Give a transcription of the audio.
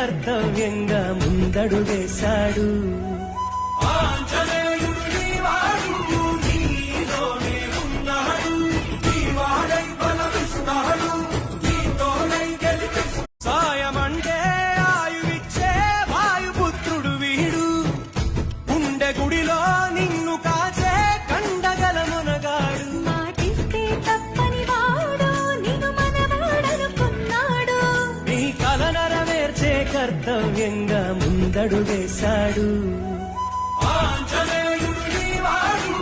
కర్తవ్యంగా ముందడుగేశాడు. సాయమంటే ఆయువిచ్చే వాయుపుత్రుడు వీడు, గుండె గుడిలో నిన్ను కాచే కండగల మునగాడు. మాటిస్తే తప్పని వాడు నిన్ను మనవాడనుకున్నాడు. నీ కల నెరవేర్చే కర్తవ్యంగా ముందడుగేశాడు. ఆంజనేయుడు నీ వాడు